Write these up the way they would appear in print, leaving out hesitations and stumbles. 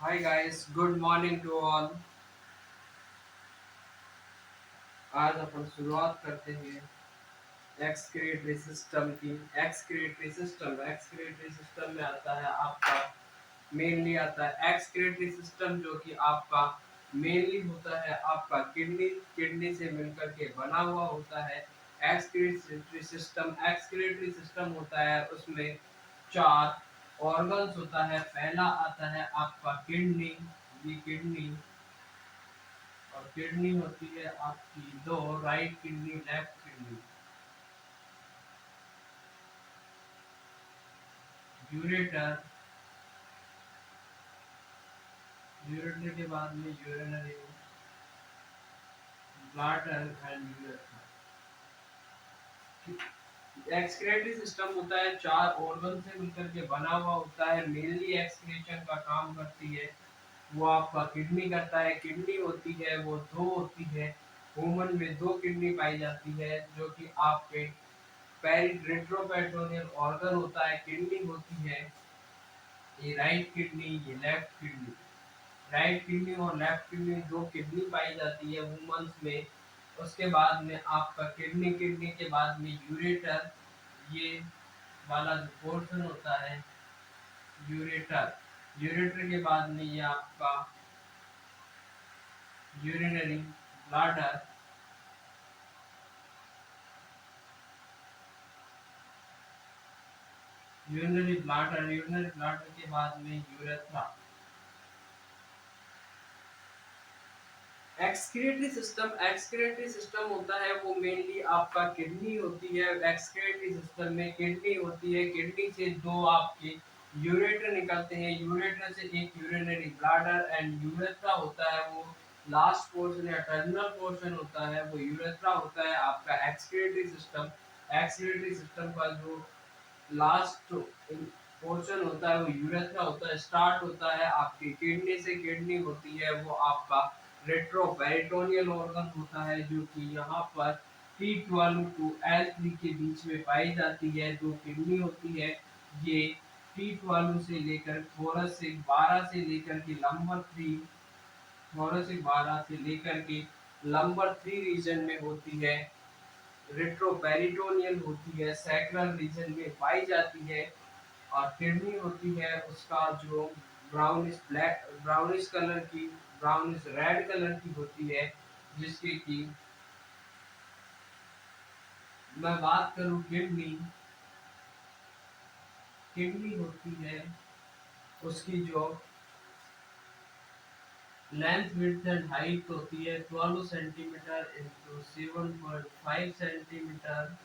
Hi guys, good morning to all. आज अपन शुरुआत करते हैं एक्सक्रीटरी सिस्टम की। एक्सक्रीटरी सिस्टम में आता है आपका मेनली आता है एक्सक्रीटरी सिस्टम, जो कि आपका मेनली होता है आपका किडनी से मिलकर के बना हुआ होता है। एक्सक्रीटरी सिस्टम होता है, उसमें चार ऑर्गन्स होता है। पहला आता है आपका किडनी। ये किडनी और किडनी होती है आपकी दो, right kidney left kidney. Ureter, ureter के बाद में urinary bladder and urethra. Excretory system होता है, चार ऑर्गन से मिलकर के बना हुआ होता है। मेनली एक्सक्रीशन का काम करती है वो आपका किडनी करता है। किडनी होती है वो दो होती है। ह्यूमन में दो किडनी पाई जाती है, जो कि आपके रेट्रोपेट्रोनियल ऑर्गन होता है। किडनी होती है ये राइट किडनी, ये लेफ्ट किडनी। राइट किडनी और लेफ्ट किडनी दो किडनी पाई जाती है वुमन्स में। उसके बाद में आपका किडनी के बाद में यूरेटर, ये वाला जो पोर्शन होता है यूरेटर। यूरेटर के बाद में ये आपका यूरिनरी ब्लैडर। यूरिनरी ब्लैडर के बाद में यूरेथ्रा। एक्सक्रीटरी सिस्टम होता है वो मेनली आपका किडनी होती है। एक्सक्रीटरी सिस्टम में किडनी होती है। किडनी से दो आपके यूरेटर निकलते हैं। यूरेटर से एक यूरिनरी ब्लैडर एंड यूरेथ्रा होता है। वो लास्ट पोर्शन या टर्मिनल पोर्शन होता है, वो यूरेथ्रा होता है आपका एक्सक्रीटरी सिस्टम का जो लास्ट पोर्शन होता है वो यूरेथ्रा होता है। स्टार्ट होता है आपकी किडनी से। किडनी होती है वो आपका रेट्रोपेरिटोनियल ऑर्गन होता है, जो कि यहाँ पर T12 टू L3 के बीच में पाई जाती है। जो किडनी होती है ये T12 से लेकर थोरसिक 12 से लेकर के नंबर 3, थोरसिक 12 से लेकर के नंबर 3 रीजन में होती है। रेट्रोपेरिटोनियल होती है, सैक्रल रीजन में पाई जाती है। और किडनी होती है उसका जो ब्राउनिश कलर की, ब्राउनिश रेड कलर की होती है, जिसके की मैं बात करूं किडनी। किडनी होती है उसकी जो लेंथ विड्थ एंड हाइट होती है 12 centimetre into 7.5 centimetre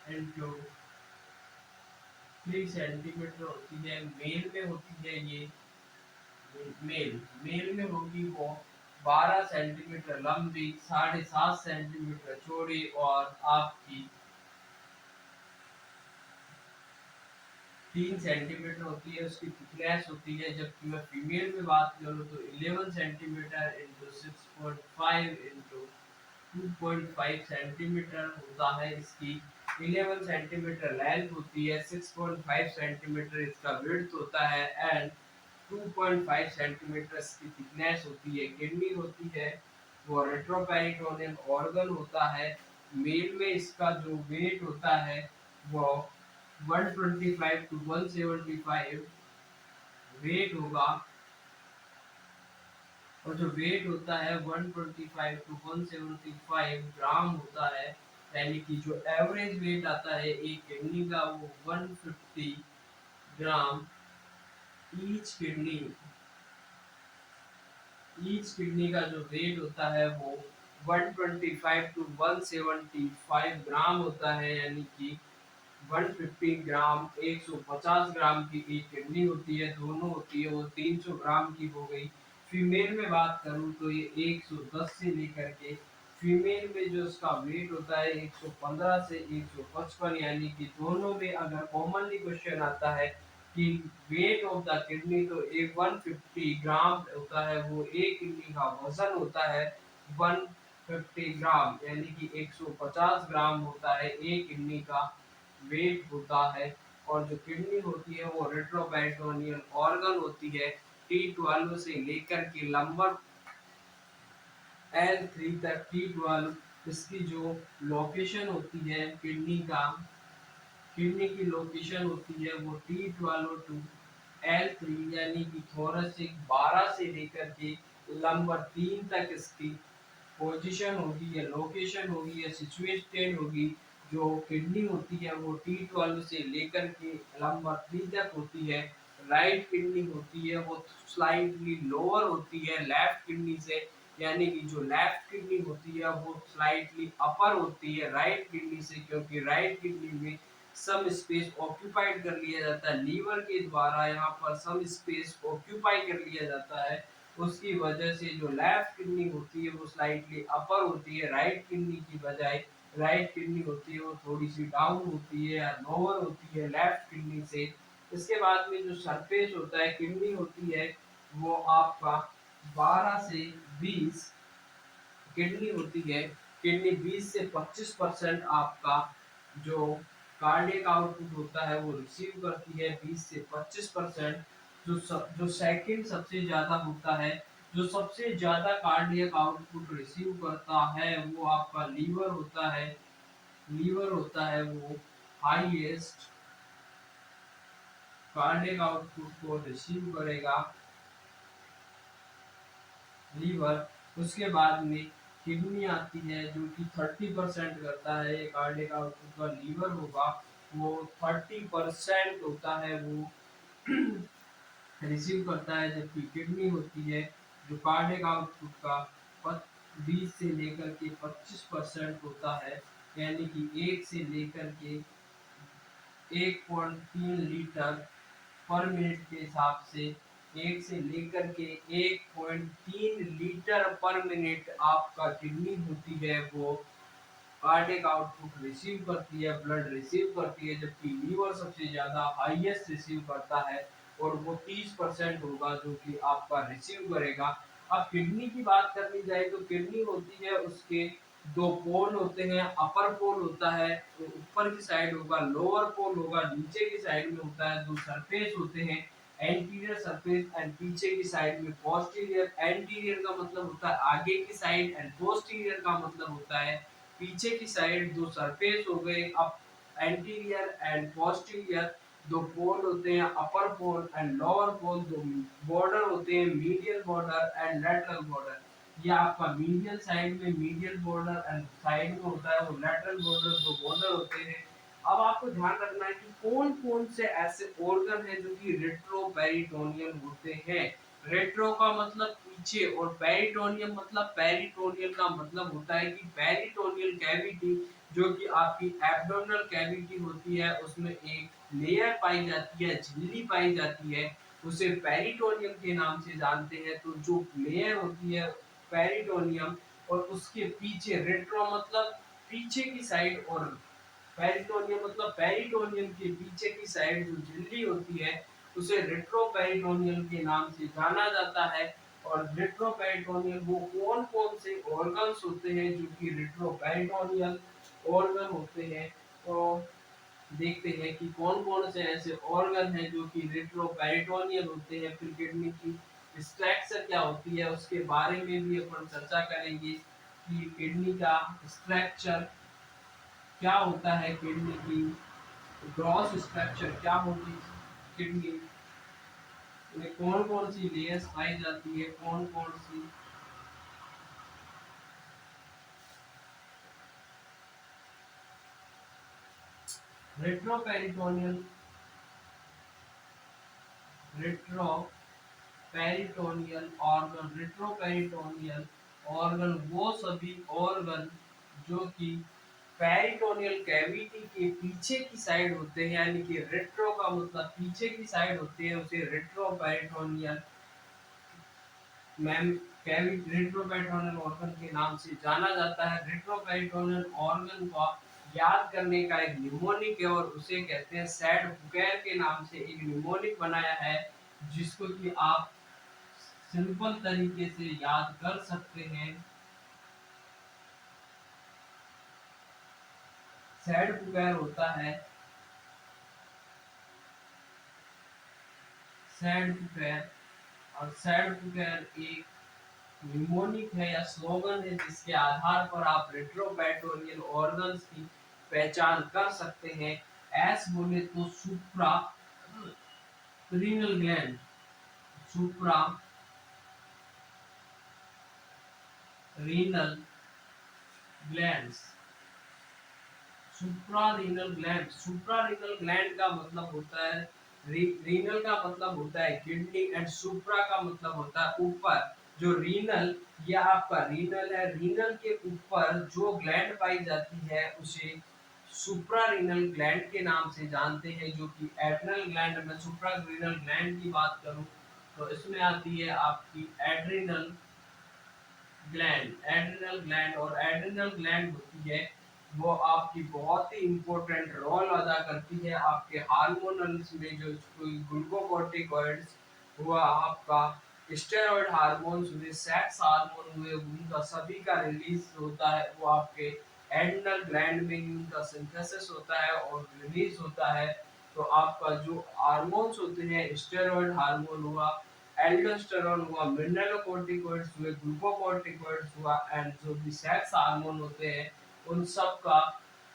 into 3 centimetre होती है। मेल में होती है ये, मेल में होगी वो 12 सेंटीमीटर लंबी, 7.5 सेंटीमीटर चौड़ी और आपकी 3 सेंटीमीटर होती है उसकी थिकनेस होती है। जबकि मैं फीमेल में बात करूँ तो 11 सेंटीमीटर इंटू 6.5 इंटू 2.5 सेंटीमीटर होता है इसकी। 11 सेंटीमीटर लेंथ होती है, 6.5 सेंटीमीटर इसका विड्थ होता है एंड 2.5 सेंटीमीटर की थिकनेस होती है। किडनी होती है वो रेट्रोपेरिटोनियल ऑर्गन होता है। मेल में इसका जो वेट होता है वो 125 टू 175 वेट होगा। और जो वेट होता है 125 टू 175 ग्राम होता है। यानी कि जो एवरेज वेट आता है एक किडनी का वो 150 ग्राम ईच किडनी। ईच किडनी का जो वेट होता है वो 125 टू 175 ग्राम होता है। यानी कि 150 ग्राम, 150 ग्राम की एक किडनी होती है। दोनों होती है वो 300 ग्राम की हो गई। फीमेल में बात करूं तो ये 110 से लेकर के, फीमेल में जो उसका वेट होता है 115 से 155। यानी कि दोनों में अगर कॉमनली क्वेश्चन आता है कि वेट ऑफ द किडनी, तो एक 150 ग्राम होता है वो एक किडनी का वजन होता है। 150 ग्राम यानी कि 150 ग्राम होता है एक किडनी का वेट होता है। और जो किडनी होती है वो रेट्रोपेरिटोनियल ऑर्गन होती है। T12 से लेकर के लंबर L3 तक T12 इसकी जो लोकेशन होती है किडनी की लोकेशन होती है वो T12 टू L3 यानी कि थोरैसिक 12 से लेकर के लंबर 3 तक इसकी पोजीशन होगी या लोकेशन होगी या सिचुएटेड होगी। जो किडनी होती है वो T12 से लेकर के नंबर 3 तक होती है। राइट किडनी होती है वो स्लाइटली लोअर होती है लेफ्ट किडनी से, यानी कि जो लेफ्ट किडनी होती है वो स्लाइटली अपर होती है राइट किडनी से, क्योंकि राइट किडनी में सम स्पेस ऑक्यूपाइड कर लिया जाता है लीवर के द्वारा, यहाँ पर सम स्पेस ऑक्यूपाई कर लिया जाता है। उसकी वजह से जो लेफ्ट किडनी होती है वो स्लाइटली अपर होती है राइट किडनी की बजाय। राइट किडनी होती है वो थोड़ी सी डाउन होती है या लोअर होती है लेफ्ट किडनी से। इसके बाद में जो सरफेस होता है किडनी होती है वो आपका 12 से 20 किडनी होती है। किडनी 20 से 25% आपका जो कार्डियक आउटपुट होता है वो रिसीव करती है 20 से 25%। जो सेकंड सबसे ज्यादा होता है, जो सबसे ज्यादा कार्डियक आउटपुट रिसीव करता है वो आपका लीवर होता है। लीवर होता है वो हाईएस्ट कार्डियक आउटपुट को रिसीव करेगा लीवर। उसके बाद में किडनी आती है जो कि 30% करता है कार्डियक आउटपुट का लीवर होगा वो 30% होता है वो रिसीव करता है, जबकि किडनी होती है जो कार्डियक आउटपुट का 20 से लेकर के 25% होता है, यानी कि 1 से लेकर के 1.3 लीटर पर मिनट के हिसाब से 1 से लेकर के 1.3 लीटर पर मिनट आपका किडनी होती है वो कार्डियक आउटपुट रिसीव करती है, ब्लड रिसीव करती है, जबकि लीवर सबसे ज्यादा हाईएस्ट रिसीव करता है और वो 30% होगा जो कि आपका रिसीव करेगा। अब किडनी की बात करनी जाए तो किडनी होती है उसके दो पोल होते हैं, अपर पोल होता है तो ऊपर की साइड होगा, लोअर पोल होगा नीचे की साइड में होता है। दो सरफेस होते हैं, एंटीरियर सरफेस एंड पीछे की साइड में पोस्टीरियर। एंटीरियर का मतलब होता है आगे की साइड एंड पोस्टीरियर का मतलब होता है पीछे की साइड। दो सरफेस हो गए, अब एंटीरियर एंड पोस्टीरियर। दो पोल होते हैं, अपर पोल एंड लोअर पोल। दो बॉर्डर होते हैं, medial border and lateral border. ये आपका मीडियल साइड में मीडियल बॉर्डर एंड साइड में होता है वो लेटरल बॉर्डर, दो बॉर्डर होते हैं। अब आपको ध्यान रखना है कि कौन कौन से ऐसे ऑर्गन है जो कि रेट्रोपेरिटोनियल होते हैं। रेट्रो का मतलब पीछे और पेरिटोनियम मतलब पेरिटोनियल का मतलब होता है कि पेरिटोनियल कैविटी जो कि आपकी एब्डोमिनल कैविटी होती है उसमें एक लेयर पाई जाती है, झिल्ली पाई जाती है, उसे पेरिटोनियम के नाम से जानते हैं। तो जो लेयर होती है पेरिटोनियम और उसके पीछे रेट्रो मतलब पीछे की साइड और पेरिटोनियम मतलब पेरिटोनियम के पीछे की साइड जो झिल्ली होती है उसे रेट्रोपेरिटोनियम के नाम से जाना जाता है। और रेट्रोपेरिटोनियल वो कौन कौन से ऑर्गन्स होते हैं जो कि रेट्रोपेरिटोनियल ऑर्गन होते हैं। तो देखते हैं कि कौन कौन से ऐसे ऑर्गन हैं जो कि रेट्रोपेरिटोनियल होते हैं। फिर किडनी की स्ट्रक्चर क्या होती है उसके बारे में भी अपन चर्चा करेंगे कि किडनी का स्ट्रक्चर क्या होता है, किडनी की ग्रॉस स्ट्रक्चर क्या होगी, किडनी में कौन कौन सी लेयर्स पाई जाती है, कौन कौन सी। Retroperitoneal retroperitoneal organ retroperitoneal organ वो सभी ऑर्गन जो कि पेरिटोनियल कैविटी के पीछे की साइड होते हैं, यानी कि रेट्रो का मतलब पीछे की साइड होते हैं, उसे रेट्रोपेरिटोनियल मैम रेट्रोपेरिटोनियल ऑर्गन के नाम से जाना जाता है। रेट्रोपेरिटोनियल ऑर्गन का याद करने का एक निमोनिक है और उसे कहते हैं सैड बुकैर के नाम से एक निमोनिक बनाया है, जिसको कि आप सिंपल तरीके से याद कर सकते हैं। सैड बुकैर होता है सैड बुकैर और सैडबुकैन एक निमोनिक है या स्लोगन है जिसके आधार पर आप रेट्रोपेरिटोनियल ऑर्गन्स की पहचान कर सकते हैं। एस बोले तो supra renal gland, supra renal glands, suprarenal gland. Suprarenal gland का मतलब होता है रीनल का मतलब होता है किडनी एंड सुप्रा का मतलब होता है ऊपर। जो रीनल, यह आपका रीनल है, रीनल के ऊपर जो ग्लैंड पाई जाती है उसे सुप्रारीनल ग्लैंड के नाम से जानते हैं, जो कि एड्रिनल ग्लैंड में सुप्रारीनल ग्लैंड की बात करूं तो इसमें आती है आपकी एड्रिनल ग्लैंड। एड्रिनल ग्लैंड, और एड्रिनल ग्लैंड होती है वो आपकी बहुत ही इंपॉर्टेंट रोल अदा करती है आपके हार्मोनल्स में। जो ग्लूकोकॉर्टिकॉइड्स हुआ, आपका स्टेरॉइड हार्मोन्स हुए, सेक्स हार्मोन हुए, उनका सभी का रिलीज होता है वो आपके एड्रिनल ग्लैंड में ही उनका सिंथेसिस होता है और रिलीज होता है। तो आपका जो हार्मोन्स होते हैं, स्टेरॉइड हार्मोन हुआ, एल्डोस्टेरोन हुआ, मिनरलोकॉर्टिकॉइड्स हुए, ग्लूकोकॉर्टिकॉइड्स हुआ, एंड जो भी सेक्स हार्मोन होते हैं उन सब का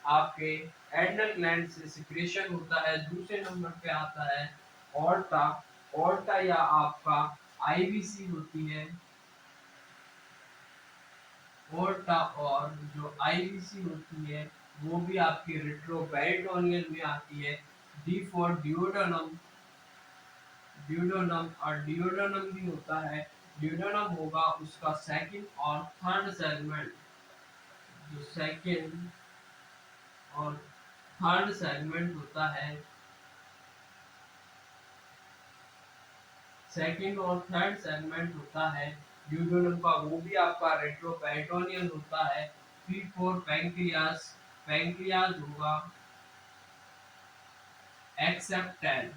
आपके एड्रिनल ग्लैंड से सिक्रेशन होता है। दूसरे नंबर पे आता है ऑर्टा। ऑर्टा या आपका आईवीसी होती है, ऑर्टा, और जो आईवीसी होती है वो भी आपके रेट्रोपेरिटोनियल में आती है। डी फॉर डिओडोनम, ड्यूडेनम, और डिओडोनम भी होता है। डिओडोनम होगा उसका सेकंड और थर्ड सेगमेंट, जो सेकंड और थर्ड सेगमेंट होता है, सेकंड और थर्ड सेगमेंट होता है ड्यूडेनम का, वो भी आपका रेट्रोपेरिटोनियल होता है। पी फॉर पैंक्रियास, पैंक्रियास होगा एक्सेप्ट टेल,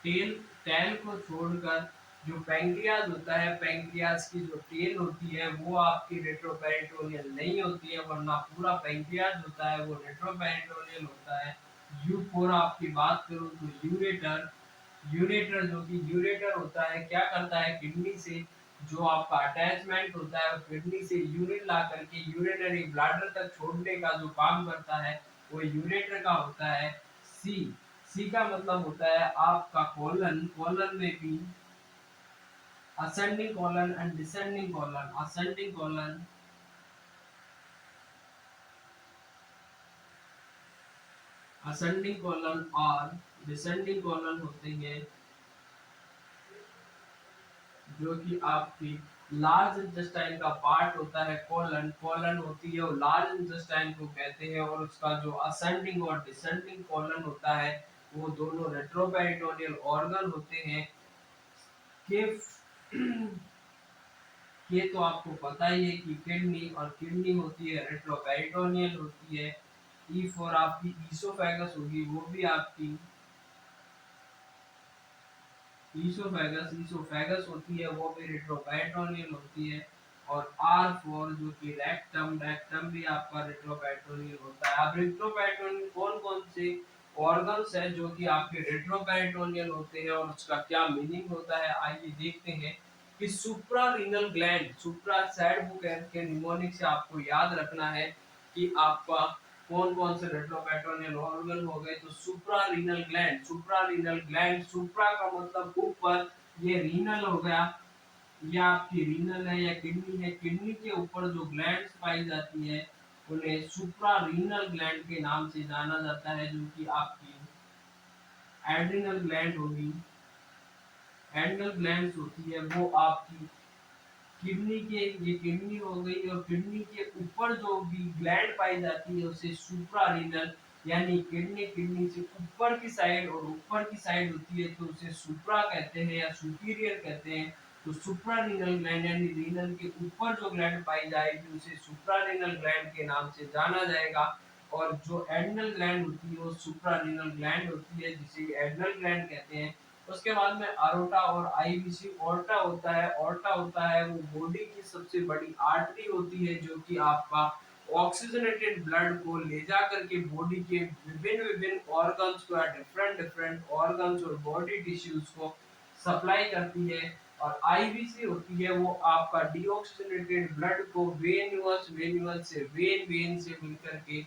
टेल, टेल को छोड़कर जो पैंक्रियाज होता है, पैंक्रियाज की जो टेल होती है वो आपकी रेट्रोपेरिटोनियल नहीं होती है, वरना पूरा पैंक्रियाज होता है वो रेट्रोपेरिटोनियल होता है। यू फोर आपकी बात करूं तो यूरेटर, यूरेटर जो कि यूरेटर होता है क्या करता है, किडनी से जो आपका अटैचमेंट होता है किडनी से यूरिन ला करके यूरिनरी ब्लैडर तक छोड़ने का जो काम करता है वो यूरेटर का होता है। सी, सी का मतलब होता है आपका कॉलन, कॉलन में भी ascending colon and descending colon, ascending colon, ascending colon और डिसेंडिंग कॉलन होते हैं। जो कि आपकी लार्ज इंटेस्टाइन का पार्ट होता है कॉलन, कॉलन होती है वो लार्ज इंटेस्टाइन को कहते हैं, और उसका जो असेंडिंग और डिसेंडिंग कॉलन होता है वो दोनों रेट्रोपेरिटोनियल ऑर्गन होते हैं। के ये तो आपको पता ही है कि किडनी, और किडनी होती है रेट्रोपेरिटोनियल होती है। ई फॉर आपकी ईसोफेगस होगी, वो भी आपकी ईसोफेगस, ईसोफेगस होती है वो भी रेट्रोपेरिटोनियल होती है। और आर फोर जो कि रेक्टम, रेक्टम भी आपका रेट्रोपेरिटोनियल होता है। अब रेट्रोपेरिटोनियल कौन कौन से ऑर्गन्स है जो कि आपके रेट्रोपेरिटोनियल होते हैं और उसका क्या मीनिंग होता है, आइए देखते हैं। कि सुप्रारीनल ग्लैंड, सुप्रा सैड बुक के निमोनिक से आपको याद रखना है कि आपका कौन कौन से रेट्रोपेरिटोनियल ऑर्गन हो गए। तो सुप्रारीनल ग्लैंड, सुप्रारीनल ग्लैंड, सुप्रा का मतलब ऊपर, ये रीनल हो गया, ये आपकी रीनल है या किडनी है, किडनी के ऊपर जो ग्लैंड्स पाई जाती है उन्हें सुप्रारीनल ग्लैंड के नाम से जाना जाता है, जो कि आपकी एड्रिनल ग्लैंड होगी। एड्रिनल ग्लैंड्स होती है वो आपकी किडनी के, ये किडनी हो गई, और किडनी के ऊपर जो भी ग्लैंड पाई जाती है उसे सुप्रारीनल, यानी किडनी, किडनी से ऊपर की साइड और ऊपर की साइड होती है तो उसे सुप्रा कहते हैं या सुपीरियर कहते हैं। तो सुप्रारीनल ग्लैंड यानी रीनल के ऊपर जो ग्लैंड पाई जाएगी उसे सुप्रारीनल ग्लैंड के नाम से जाना जाएगा। और जो एड्रिनल ग्लैंड होती है वो सुप्रारीनल ग्लैंड होती है जिसे एड्रिनल ग्लैंड कहते हैं। उसके बाद में अरोटा और आईवीसी। ऑर्टा होता है, ऑर्टा होता है वो बॉडी की सबसे बड़ी आर्टरी होती है जो कि आपका ऑक्सीजनेटेड ब्लड को ले जा करके बॉडी के विभिन्न विभिन्न ऑर्गन्स को या डिफरेंट डिफरेंट ऑर्गन्स और बॉडी टिश्यूज को सप्लाई करती है। और आईवीसी होती है वो आपका डीऑक्सीजनेटेड ब्लड को वेन्यूअस वेन्यूअस से वेन से मिलकर के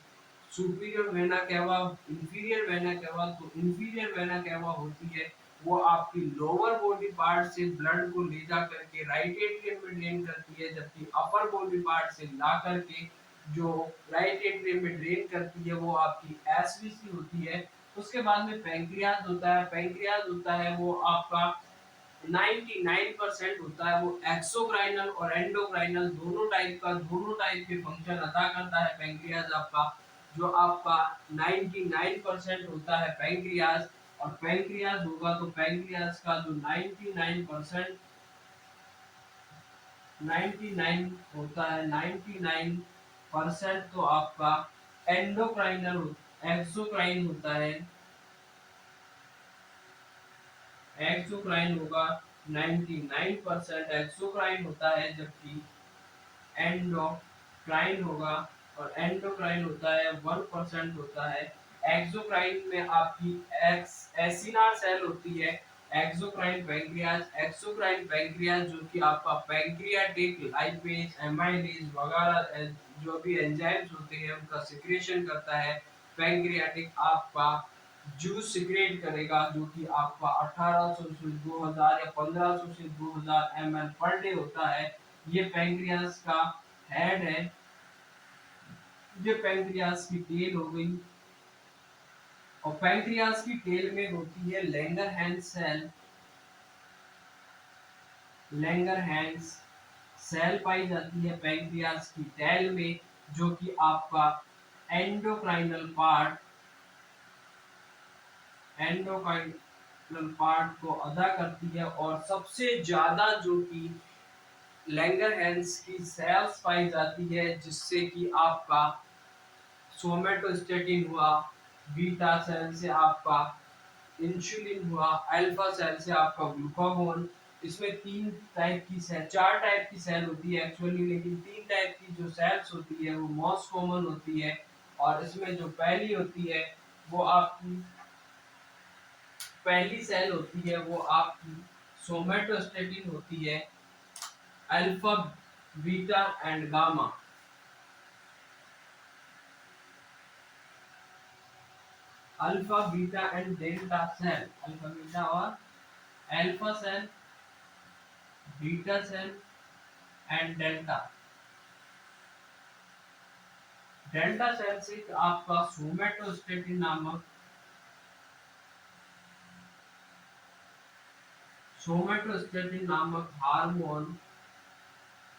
superior vena cava inferior vena cava. तो इंफीरियर वेना केवा होती है वो आपकी लोअर बॉडी पार्ट से ब्लड को ले जा करके राइट एट्रियम में ड्रेन करती है, जबकि अपर बॉडी पार्ट से ला करके जो राइट एट्रियम में ड्रेन करती है वो आपकी एसवीसी होती है। उसके बाद में पैंक्रियाज होता है। पैंक्रियाज होता है वो आपका 99% होता है वो एक्सोक्राइनल और एंडोक्राइनल दोनों टाइप के फंक्शन अदा करता है पैंक्रियाज आपका। जो आपका 99% होता है पैंक्रियाज, और पैंक्रियाज होगा तो पैंक्रियाज का जो 99% 99 होता है 99% तो आपका एंडोक्राइनल एक्सोक्राइन होता है। एक्सोक्राइन होगा 99% एक्सोक्राइन होता है, जबकि एंडोक्राइन होगा और एंडोक्राइन होता है 1% होता है। एक्सोक्राइन में आपकी एसिनार सेल होती है। एक्सोक्राइन पैंक्रियाज जो कि आपका पैंक्रियाटिक लाइपेज एमाइलेज वगैरह जो भी एंजाइम्स होते हैं उनका सिक्रेशन करता है। पैंक्रियाटिक आपका जूस सिक्रेट करेगा जो कि आपका 1800 से 2000 या 1500 से 2000 ml पर डे होता है। ये पैंक्रियास का हेड है। ये पैंक्रियास की टेल हो गई, और पैंक्रियास की टेल में होती है लैंगरहैंस सेल। लैंगरहैंस सेल पाई जाती है पैंक्रियास की टेल में, जो कि आपका एंडोक्राइनल पार्ट को अदा करती है। और सबसे ज्यादा जो कि लैंगरहैंस की सेल्स पाई जाती है, जिससे कि आपका सोमेटोस्टेटिन हुआ, बीटा सेल से आपका इंसुलिन हुआ, अल्फा सेल से आपका ग्लूकागोन। इसमें तीन टाइप की सेल, चार टाइप की सेल होती है एक्चुअली, लेकिन तीन टाइप की जो सेल्स होती है वो मोस्ट कॉमन होती है। और इसमें जो पहली होती है वो आपकी पहली सेल होती है वो आपकी सोमेटोस्टेटिन होती है, alpha beta and gamma. Alpha beta and delta cell, alpha beta और alpha cell, beta cell and delta. Delta cell से आपका सोमेटोस्टेटिन नामक हार्मोन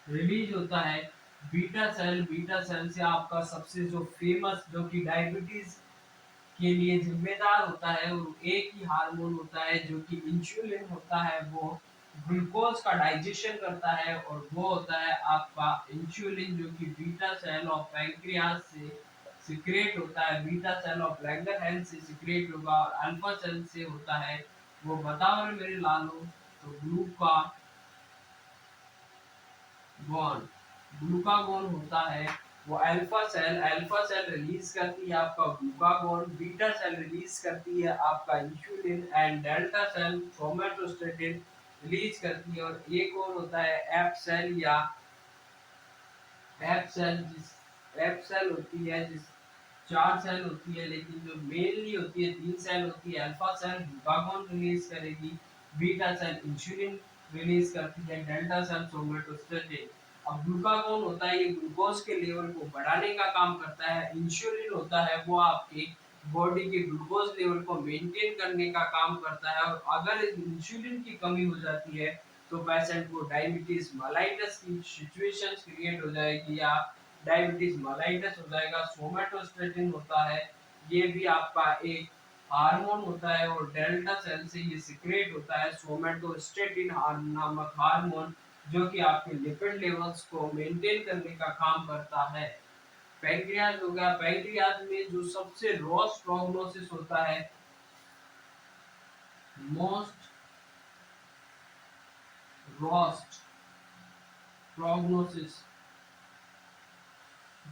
रिलीज होता है। बीटा सेल से आपका सबसे जो फेमस जो कि डायबिटीज के लिए जिम्मेदार होता है और एक ही हार्मोन होता है जो कि इंसुलिन होता है, वो ग्लूकोज का डाइजेशन करता है, और वो होता है आपका इंसुलिन जो कि बीटा सेल ऑफ पैंक्रियास से सिक्रेट होता है। बीटा सेल ऑफ लैंगरहैंस से सिक्रेट होगा, और अल्फा सेल से होता है वो बताओ मेरे लालो तो ग्लूकागोन होता है। वो अल्फा सेल रिलीज करती है आपका ग्लूकागोन, बीटा सेल रिलीज करती है आपका insulin, and delta cell somatostatin release करती है। और एक और होता है एफ सेल या एफ सेल होती है जिस चार सेल होती है, लेकिन जो मेनली होती है तीन सेल होती है। अल्फा सेल ग्लूकागोन रिलीज करेगी, बीटा सेल इंसुलिन रिलीज करती है, डेल्टा सेल सोमेटोस्टेटिन। अब ग्लूकागोन होता है ये ग्लूकोज के लेवल को बढ़ाने का काम करता है। इंसुलिन होता है वो आपके बॉडी के ग्लूकोज लेवल को मेंटेन करने का काम करता है। और अगर इंसुलिन की कमी हो जाती है तो पेशेंट को डायबिटीज मेलाइटस की सिचुएशन क्रिएट हो जाएगी, या डायबिटीज मेलाइटस हो जाएगा। सोमेटोस्टेटिन होता है ये भी आपका एक हार्मोन होता है, और डेल्टा सेल से ये सिक्रेट होता है सोमेटोस्टेटिन नामक हार्मोन, जो कि आपके लिपिड लेवल्स को मेंटेन करने का काम करता है। पैंक्रियाज हो गया। पैंक्रियाज में जो सबसे रोस्ट प्रोग्नोसिस होता है, मोस्ट रोस्ट प्रोग्नोसिस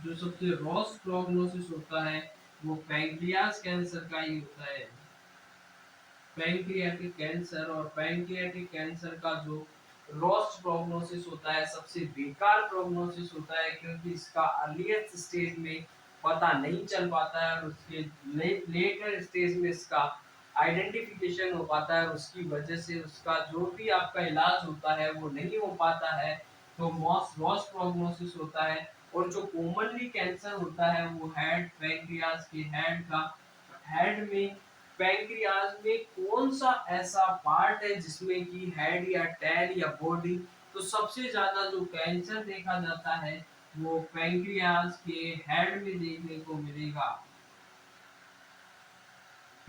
जो सबसे वर्स्ट प्रोग्नोसिस होता है वो पैंक्रियास कैंसर का ही होता है। पैंक्रियाटिक कैंसर, और पैंक्रियाटिक कैंसर का जो वर्स्ट प्रोग्नोसिस होता है, सबसे बेकार प्रोग्नोसिस होता है, क्योंकि इसका अर्लीस्ट स्टेज में पता नहीं चल पाता है और उसके लेटर स्टेज में इसका आइडेंटिफिकेशन हो पाता है। उसकी वजह से उसका जो भी आपका इलाज होता है वो नहीं हो पाता है, तो मोस्ट वर्स्ट प्रोग्नोसिस होता है। और जो कॉमनली कैंसर होता है वो हेड, पैंक्रियास के हेड का, हेड में, पैंक्रियाज में कौन सा ऐसा पार्ट है जिसमें कि हेड या टेल या बॉडी, तो सबसे ज्यादा जो कैंसर देखा जाता है वो पैंक्रियाज के हेड में देखने को मिलेगा।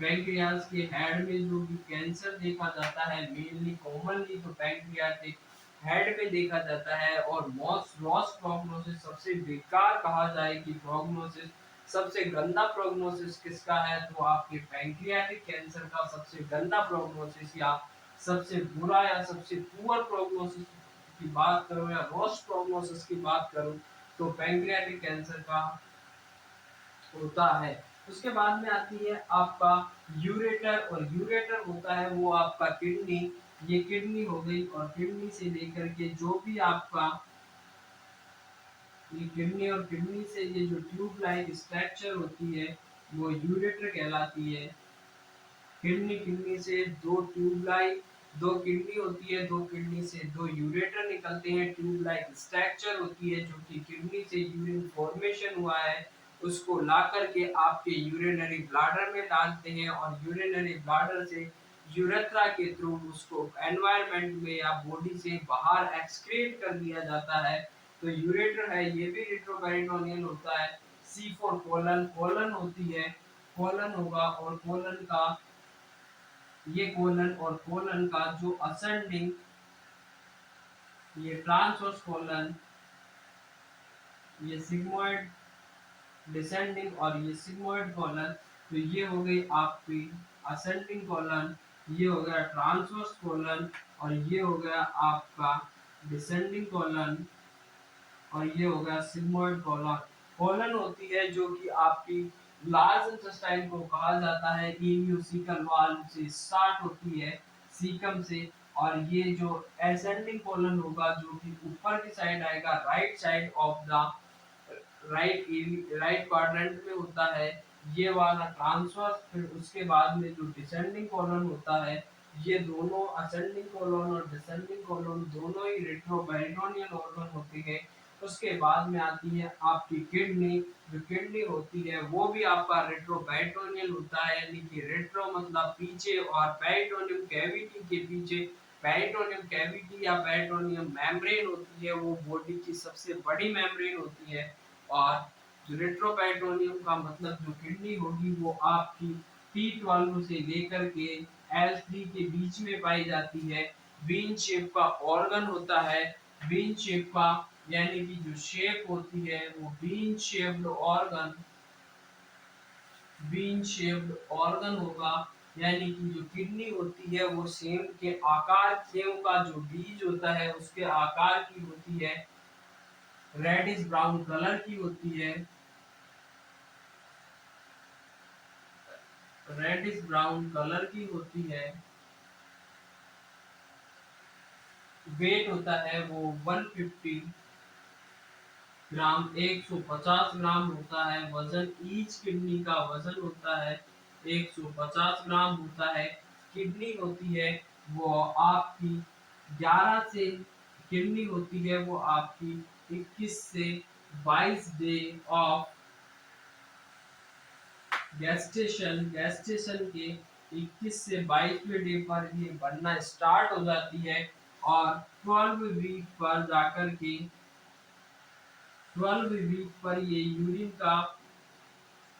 पैंक्रियाज के हेड में जो भी कैंसर देखा जाता है मेनली कॉमनली तो पैंक्रियाटिक हेड में देखा जाता है। और मोस्ट वर्स्ट प्रोग्नोसिस, सबसे बेकार कहा जाए कि प्रोग्नोसिस, सबसे गंदा प्रोग्नोसिस किसका है, तो आपके पैंक्रियाटिक कैंसर का सबसे गंदा प्रोग्नोसिस, या सबसे बुरा या सबसे पुअर प्रोग्नोसिस की बात करूं या वर्स्ट प्रोग्नोसिस की बात करूं तो पैंक्रियाटिक कैंसर का होता है। उसके बाद में आती है आपका यूरेटर, और यूरेटर होता है वो आपका किडनी। ये किडनी हो गई, और किडनी से लेकर के जो भी आपका ये किडनी, और किडनी से ये जो ट्यूब लाइक स्ट्रक्चर होती है वो यूरेटर कहलाती है। किडनी से दो ट्यूबलाइट, दो किडनी होती है, दो किडनी से दो यूरेटर निकलते हैं, ट्यूब लाइक स्ट्रक्चर होती है जो कि किडनी से यूरिन फॉर्मेशन हुआ है उसको ला करके आपके यूरिनरी ब्लाडर में डालते हैं, और यूरिनरी ब्लाडर से यूरेथ्रा के थ्रू उसको एनवायरनमेंट में या बॉडी से बाहर एक्सक्रीट कर दिया जाता है। तो यूरेटर है ये भी रिट्रोपेरिटोनियल होता है। सी फॉर कोलन, कोलन होती है, कोलन होगा, और कोलन का ये कोलन, और कोलन का जो असेंडिंग, ये ट्रांसवर्स कोलन, ये सिग्मोइड डिसेंडिंग, और ये सिग्मोइड कोलन। तो ये हो गई आपकी असेंडिंग कोलन, ये हो गया ट्रांसवर्स कोलन, और ये हो गया आपका डिसेंडिंग कोलन, और ये हो गया सिग्मोइड कोलन। कोलन होती है जो कि आपकी लार्ज इंटेस्टाइन को कहा जाता है, इलियोसिकल वाल्व से स्टार्ट होती है, सीकम से। और ये जो एसेंडिंग कोलन होगा जो कि ऊपर की साइड आएगा, right side of the right quadrant में होता है, ये वाला ट्रांसवर्स। फिर उसके बाद में जो डिसेंडिंग कॉलम होता है, ये दोनों असेंडिंग कॉलम और डिसेंडिंग कॉलम दोनों ही रेट्रोपेरिटोनियल ऑर्गन होते हैं। उसके बाद में आती है आपकी किडनी, जो किडनी होती है वो भी आपका रेट्रोपेरिटोनियल होता है, यानी कि रेट्रो मतलब पीछे, और पेरिटोनियम कैविटी के पीछे। पेरिटोनियम कैविटी या पेरिटोनियम मेम्ब्रेन होती है वो बॉडी की सबसे बड़ी मेम्ब्रेन होती है। और जो रेट्रोपेरिटोनियम का मतलब जो किडनी होगी वो आपकी T12 से लेकर के L3 के बीच में पाई जाती है। बीन शेप का ऑर्गन होता है, बीन शेप का, यानी कि जो शेप होती है वो bean shaped organ, bean shaped organ होगा। यानी कि जो किडनी होती है वो सेम के आकार, सेम का जो बीज होता है उसके आकार की होती है, रेडिश ब्राउन कलर की होती है, रेडिश ब्राउन कलर की होती है। वेट होता है वो 150 ग्राम, 150 ग्राम होता है वजन। ईच किडनी का वजन होता है 150 ग्राम होता है। किडनी होती है वो आपकी 11 से, किडनी होती है वो आपकी 21 से 22 डे ऑफ गैस्टेशन के 21 से 22वें डे पर ये बनना स्टार्ट हो जाती है, और 12 वीक पर जाकर के 12 वीक पर ये यूरिन का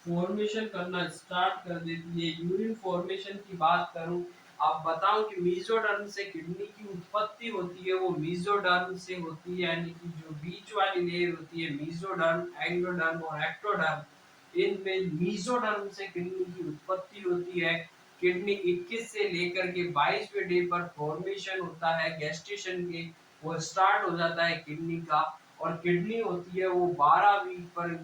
फॉर्मेशन करना स्टार्ट कर देती है। यूरिन फॉर्मेशन की बात करूं, आप बताऊं कि मेसोडर्म से किडनी की उत्पत्ति होती है वो मेसोडर्म से होती है, यानी कि जो बीच वाली लेयर होती है मेसोडर्म, एंडोडर्म और एक्टोडर्म, इनमें मेसोडर्म से किडनी की उत्पत्ति होती है। किडनी 21 से लेकर के 22वें डे पर फॉर्मेशन होता है गैस्टेशन के, वो स्टार्ट हो जाता है किडनी का। और किडनी होती है वो 12 वीक पर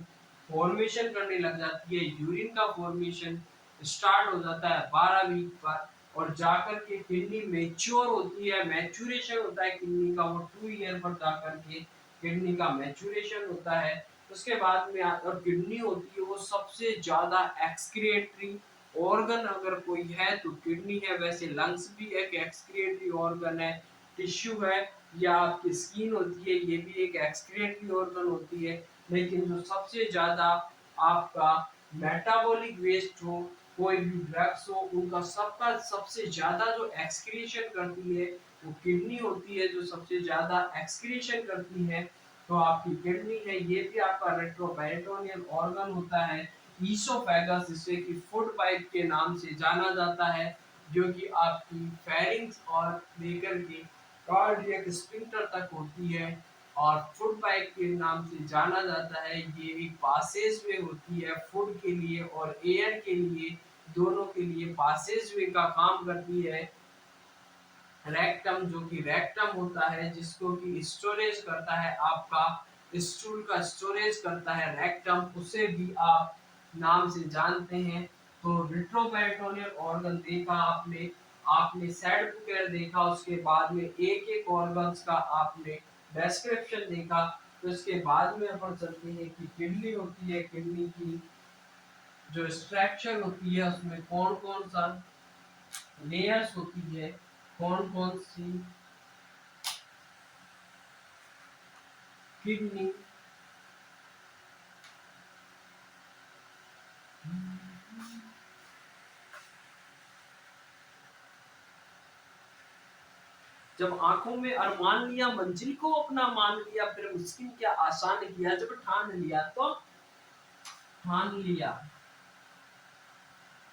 फॉर्मेशन करने लग जाती है, यूरिन का फॉर्मेशन स्टार्ट हो जाता है 12 वीक पर, और जाकर के किडनी मैच्योर होती है, मैच्योरेशन होता है किडनी का, वो 2 ईयर पर जाकर के किडनी का मैच्योरेशन होता है। उसके बाद में और किडनी होती है वो सबसे ज्यादा एक्सक्रिएटरी ऑर्गन अगर कोई है तो किडनी है, वैसे लंग्स भी एक एक्सक्रिएटरी ऑर्गन है, टिश्यू है, या आपकी स्किन होती है ये भी एक एक्सक्रिएटरी ऑर्गन होती है। लेकिन जो सबसे ज्यादा आपका मेटाबॉलिक वेस्ट हो, कोई भी ड्रग्स हो, उनका सबका सबसे ज्यादा जो एक्सक्रीशन करती है वो किडनी होती है, जो सबसे ज्यादा एक्सक्रीशन करती है। तो आपकी किडनी है, ये भी आपका रेट्रोपेरिटोनियल ऑर्गन होता है। ईसोफेगस जिसे कि फूड पाइप के नाम से जाना जाता है, जो कि आपकी फेरिंग्स और लेकर के कार्डियक स्फिंक्टर तक होती है, और फूड पाइप के नाम से जाना जाता है। ये एक पासेज वे होती है फूड के लिए और एयर के लिए, दोनों के लिए पासेज वे का काम करती है। रेक्टम, जो कि रेक्टम होता है जिसको कि स्टोरेज करता है, आपका स्टूल का स्टोरेज करता है रेक्टम, उसे भी आप नाम से जानते हैं। तो रिट्रोपेरिटोनियल ऑर्गन देखा आपने, आपने सेड बुकेर देखा, उसके बाद में एक एक ऑर्गन्स का आपने डिस्क्रिप्शन देखा। तो इसके बाद में अपन चलते हैं कि किडनी होती है, किडनी की जो स्ट्रक्चर होती है उसमें कौन कौन सा लेयर्स होती है, कौन कौन सी किडनी। जब आंखों में अरमान लिया, मंजिल को अपना मान लिया, फिर मुश्किल क्या आसान किया, जब ठान लिया तो ठान लिया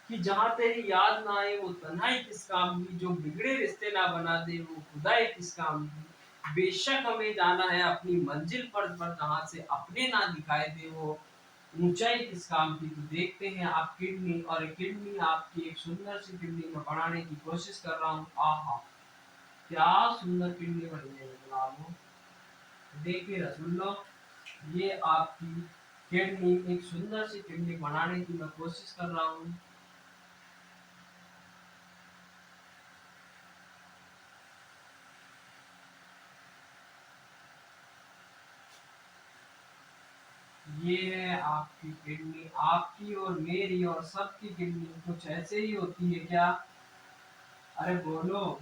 कि जहां तेरी याद ना आए वो तन्हाई किस काम की, जो बिगड़े रिश्ते ना बना दे वो खुदाई किस काम की। बेशक हमें जाना है अपनी मंजिल पर जहां से अपने ना दिखाई दे वो ऊंचाई किस काम की। तो देखते हैं आप किडनी, और किडनी आपकी एक सुंदर सी किडनी में बनाने की कोशिश कर रहा हूँ। आहा, क्या सुंदर किडनी बनी है जनाब, देखिए ना, सुन लो, ये आपकी किडनी, एक सुंदर सी किडनी बनाने की मैं कोशिश कर रहा हूँ। ये है आपकी किडनी, आपकी और मेरी और सबकी किडनी कुछ ऐसे ही होती है क्या? अरे बोलो,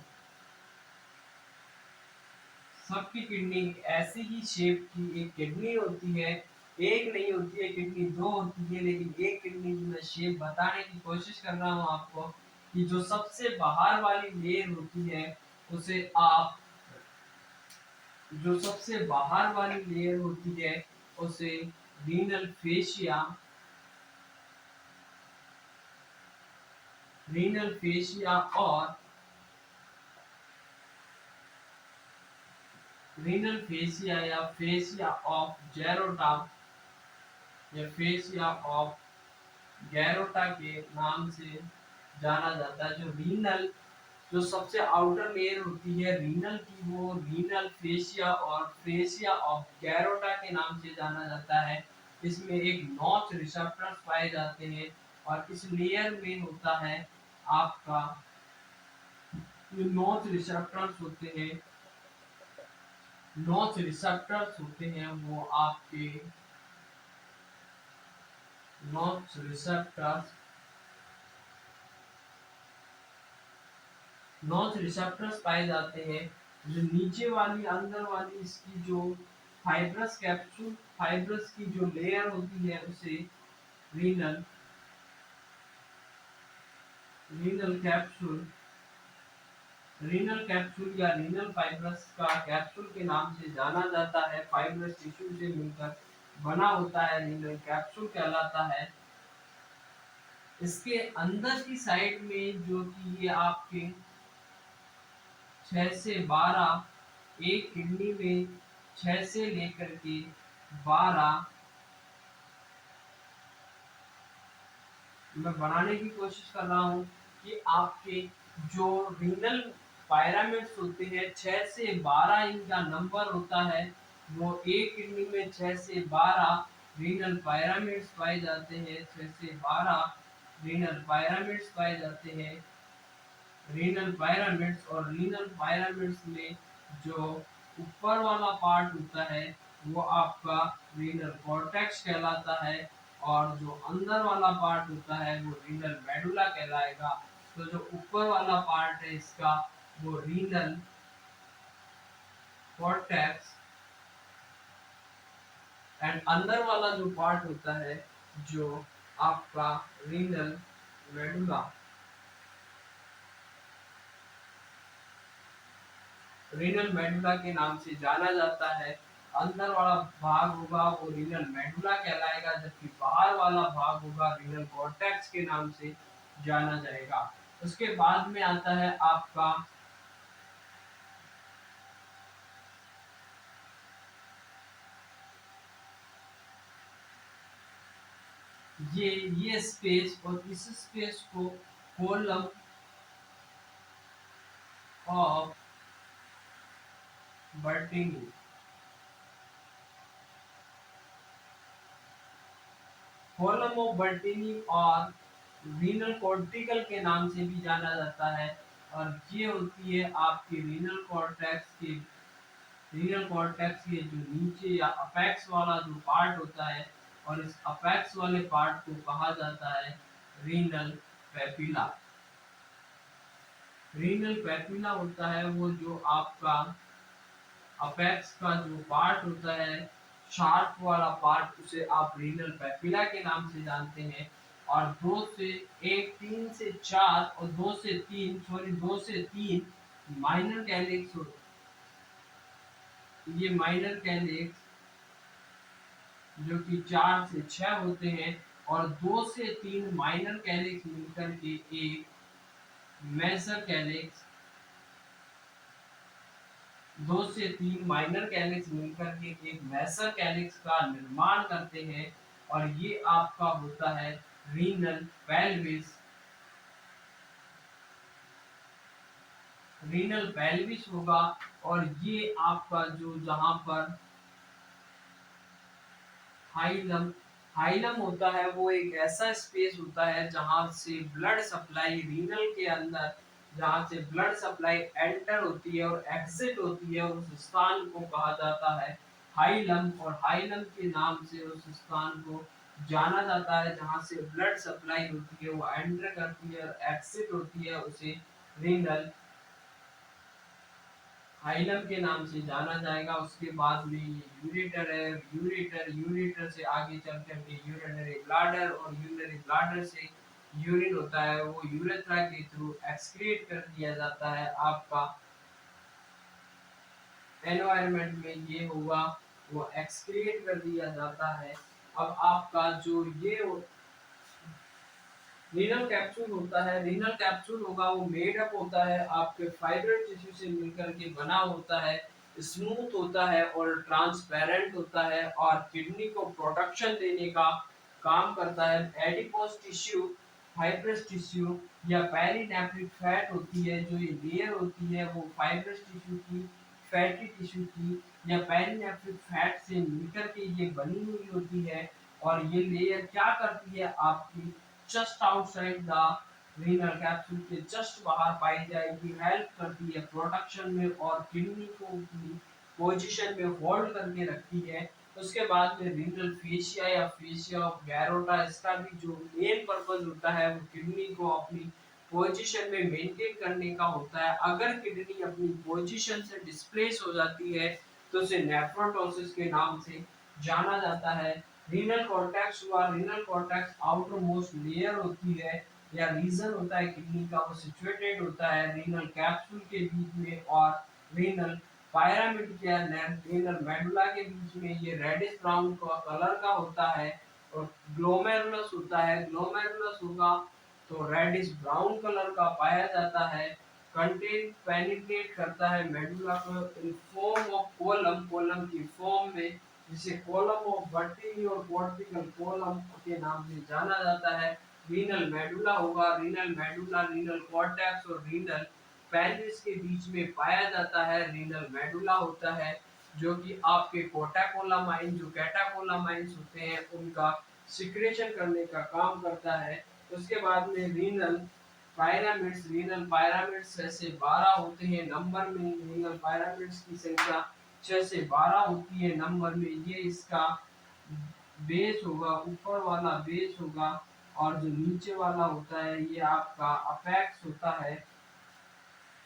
सबकी किडनी ऐसी ही शेप की एक किडनी होती है, एक नहीं होती है किडनी, दो होती है, लेकिन एक किडनी की मैं शेप बताने की कोशिश कर रहा हूँ आपको, कि जो सबसे बाहर वाली लेयर होती है उसे आप, जो सबसे बाहर वाली लेयर होती है उसे रीनल फेशिया, रीनल फेशिया और रीनल फेशिया या फेशिया ऑफ जेरोटा या फेशिया ऑफ गैरोटा के नाम से जाना जाता है। जो रीनल, जो सबसे आउटर लेयर होती है रीनल की, वो रीनल फेशिया और फेशिया ऑफ गैरोटा के नाम से जाना जाता है। इसमें एक नॉच रिसेप्टर्स पाए जाते हैं, और इस लेयर में होता है आपका, जो नॉच रिसेप्टर्स होते हैं, नॉच रिसेप्टर्स होते हैं वो आपके नॉच रिसेप्टर्स, नॉच रिसेप्टर्स पाए जाते हैं। जो नीचे वाली, अंदर वाली इसकी जो फाइब्रस कैप्सूल, फाइब्रस की जो लेयर होती है उसे renal, renal capsule, renal capsule या रीनल फाइब्रस का कैप्सूल के नाम से जाना जाता है। फाइब्रस टिश्यू से मिलकर बना होता है, रीनल कैप्सूल कहलाता है। इसके अंदर की साइड में जो कि ये आपके 6 से 12, एक किडनी में 6 से लेकर के 12 मैं बनाने की कोशिश कर रहा हूँ, कि आपके जो रीनल पायरामिड्स होते हैं 6 से 12 इनका नंबर होता है। वो एक किडनी में 6 से 12 रीनल पिरामिड्स पाए जाते हैं। 6 से 12 रीनल पिरामिड्स पाए जाते हैं। रीनल पिरामिड्स और रीनल पिरामिड्स में जो ऊपर वाला पार्ट होता है वो आपका रीनल कॉर्टेक्स कहलाता है, और जो अंदर वाला पार्ट होता है वो रीनल मेडुला कहलाएगा। तो जो ऊपर वाला पार्ट है इसका वो रीनल कॉर्टेक्स, एंड अंदर वाला जो पार्ट होता है जो आपका रीनल मेडुला, रीनल मेडुला के नाम से जाना जाता है। अंदर वाला भाग होगा वो रीनल मेडुला कहलाएगा, जबकि बाहर वाला भाग होगा रीनल कॉर्टेक्स के नाम से जाना जाएगा। उसके बाद में आता है आपका ये स्पेस, और इस स्पेस को column of Bertin, column of Bertini और रीनल कॉर्टिकल के नाम से भी जाना जाता है। और ये होती है आपकी रीनल कॉर्टेक्स के जो नीचे या अपेक्स वाला जो पार्ट होता है, और इस अपेक्स वाले पार्ट को कहा जाता है रीनल पेपिला। रीनल पेपिला होता है वो जो आपका अपेक्स का जो पार्ट होता है, शार्प वाला पार्ट, उसे आप रीनल पेपिला के नाम से जानते हैं। और दो से एक, 3 से 4 और 2 से 3 माइनर कैलिक्स, ये माइनर कैलिक्स जो कि 4 से 6 होते हैं, और 2 से 3 माइनर कैलिक्स मिलकर के एक मेजर कैलिक्स, 2 से 3 माइनर कैलिक्स मिलकर के एक मेजर कैलिक्स का निर्माण करते हैं। और ये आपका होता है रीनल पेल्विस। रीनल पेल्विस होगा, और ये आपका जो जहां पर हाइलम, हाइलम होता है वो एक ऐसा स्पेस होता है जहां से ब्लड सप्लाई रीनल के अंदर, जहां से ब्लड सप्लाई एंटर होती है और एग्जिट होती है, उस स्थान को कहा जाता है हाइलम। और हाइलम के नाम से उस स्थान को जाना जाता है जहां से ब्लड सप्लाई होती है, वो एंटर करती है और एग्जिट होती है, उसे रीनल हाइलम के नाम से जाना जाएगा। उसके बाद में ये यूरेटर है, यूरेटर से आगे चल करके यूरिनरी ब्लाडर, और यूरिनरी ब्लाडर से यूरिन होता है वो यूरेथ्रा के थ्रू एक्सक्रीट कर दिया जाता है। आपका एनवायरनमेंट में ये होगा, वो एक्सक्रीट कर दिया जाता है। अब आपका जो ये रीनल कैप्सूल होता है, रीनल कैप्सूल होगा वो मेड अप होता है आपके फाइबर टिश्यू से मिलकर के बना होता है, स्मूथ होता है और ट्रांसपेरेंट होता है, और किडनी को प्रोटेक्शन देने का काम करता है। एडिपोज टिश्यू, फाइब्रस टिश्यू या पेरिनेफ्रिक फैट होती है, जो ये लेयर होती है वो फाइब्रस टिश्यू की, फैटी टिश्यू की या पेरिनेफ्रिक फैट से मिलकर के ये बनी हुई होती है। और ये लेयर क्या करती है, आपकी just outside the renal capsule के जस्ट बाहर पाई जाएगी, हेल्प करती है प्रोडक्शन में और किडनी को अपनी पोजीशन में होल्ड करके रखती है। उसके बाद में रीनल फेशिया या फेशिया ऑफ गैरोटा, इसका भी जो मेन पर्पस होता है वो किडनी को अपनी पोजीशन में मेंटेन करने का होता है। अगर किडनी अपनी पोजीशन से डिस्प्लेस हो जाती है तो उसे नेफ्रोटोसिस के नाम से जाना जाता है। रीनल कॉर्टेक्स हुआ, renal cortex outer most layer होती है या रीजन होता है किडनी का, वो सिचुएटेड होता है रीनल कैप्सूल के बीच में और रीनल पिरामिड के रीनल मेडुला के बीच में। ये रेडिश ब्राउन का कलर का होता है, और ग्लोमेरुलस होता है, ग्लोमेरुलस होगा तो रेडिश ब्राउन कलर का पाया जाता है। कंटेंट पेनिट्रेट करता है मेडुला को in form of column, column की फॉर्म में, जिसे कॉलम ऑफ बर्टिनी और कॉर्टिकल कॉलम के नाम से जाना जाता है। रीनल मेडुला होगा, रीनल मेडुला रीनल कॉर्टेक्स और रीनल पेल्विस के बीच में पाया जाता है। रीनल मेडुला होता है जो कि आपके कोटाकोलामाइन जो कैटाकोलामाइन्स होते हैं उनका सिक्रेशन करने का काम करता है। उसके बाद में रीनल पायरामिड्स 6 से 12 होते हैं नंबर में। रीनल पायरामिड्स की संख्या 6 से 12 होती है नंबर में। ये इसका बेस होगा, ऊपर वाला बेस होगा, और जो नीचे वाला होता है ये आपका अपेक्स होता है।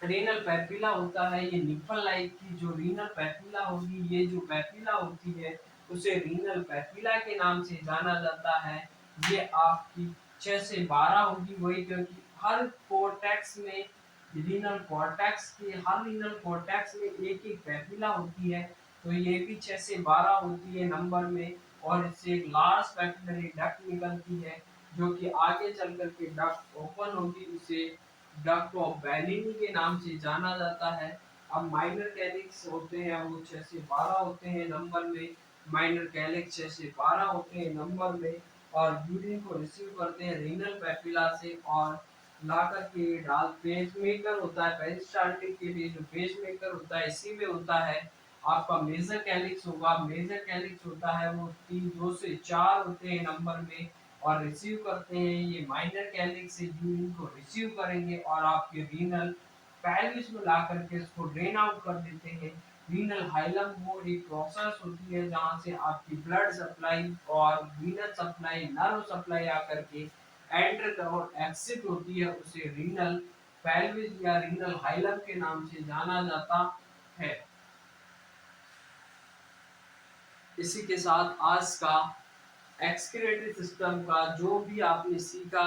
रीनल पैपिला होता है, ये निप्पल लाइक की जो रीनल पैपिला होगी, ये जो पैपिला होती है उसे रीनल पैपिला के नाम से जाना जाता है। ये आपकी 6 से 12 होगी वही, क्योंकि हर कोर्टेक्स में हर रीनल कॉर्टेक्स में एक एक पैपिला होती है। तो ये भी 6 से 12 होती है नंबर में। और इससे एक लार्ज पैपिलरी डक्ट निकलती है जो कि आगे चल कर के डक्ट ओपन होगी, उसे डक्ट ऑफ बेलिनी के नाम से जाना जाता है। अब माइनर कैलिक्स होते हैं वो 6 से 12 होते हैं नंबर में। माइनर कैलिक्स 6 से 12 होते हैं नंबर में, और यूरिन को रिसीव करते हैं रीनल पैपिला से और ला कर के डाल पेसमेकर होता है पेरिस्टाल्टिक के लिए, जो पेसमेकर होता है इसी में होता है। आपका मेजर कैलिक्स होगा, मेजर कैलिक्स होता है वो 2 से 4 होते हैं नंबर में, और रिसीव करते हैं ये माइनर कैलिक्स से यूरिन को रिसीव करेंगे और आपके रीनल पैलिस में ला करके इसको ड्रेन आउट कर देते हैं। रीनल हाइलम वो एक प्रोसेस होती है जहाँ से आपकी ब्लड सप्लाई और वीनस सप्लाई, नर्व सप्लाई आकर के एंटर और एग्जिट होती है, उसे रीनल पेल्विस या रीनल हाइलम के नाम से जाना जाता है। इसी के साथ आज का एक्सक्रीटरी सिस्टम का जो भी आपने सीखा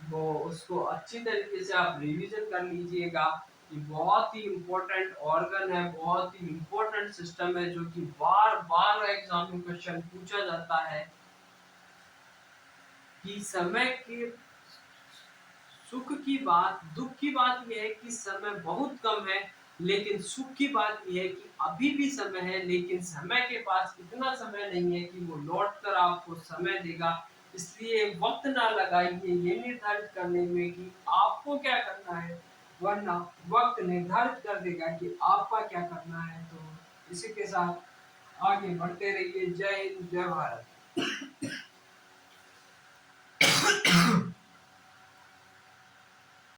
वो उसको अच्छी तरीके से आप रिवीजन कर लीजिएगा। ये बहुत ही इम्पोर्टेंट ऑर्गन है, बहुत ही इम्पोर्टेंट सिस्टम है, जो कि बार बार एग्जाम में क्वेश्चन पूछा जाता है कि समय के सुख की बात, दुख की बात यह है कि समय बहुत कम है, लेकिन सुख की बात यह है कि अभी भी समय है, लेकिन समय के पास इतना समय नहीं है कि वो लौट कर आपको समय देगा। इसलिए वक्त ना लगाइए ये निर्धारित करने में कि आपको क्या करना है, वरना वक्त निर्धारित कर देगा कि आपका क्या करना है। तो इसी के साथ आगे बढ़ते रहिए। जय हिंद, जय भारत।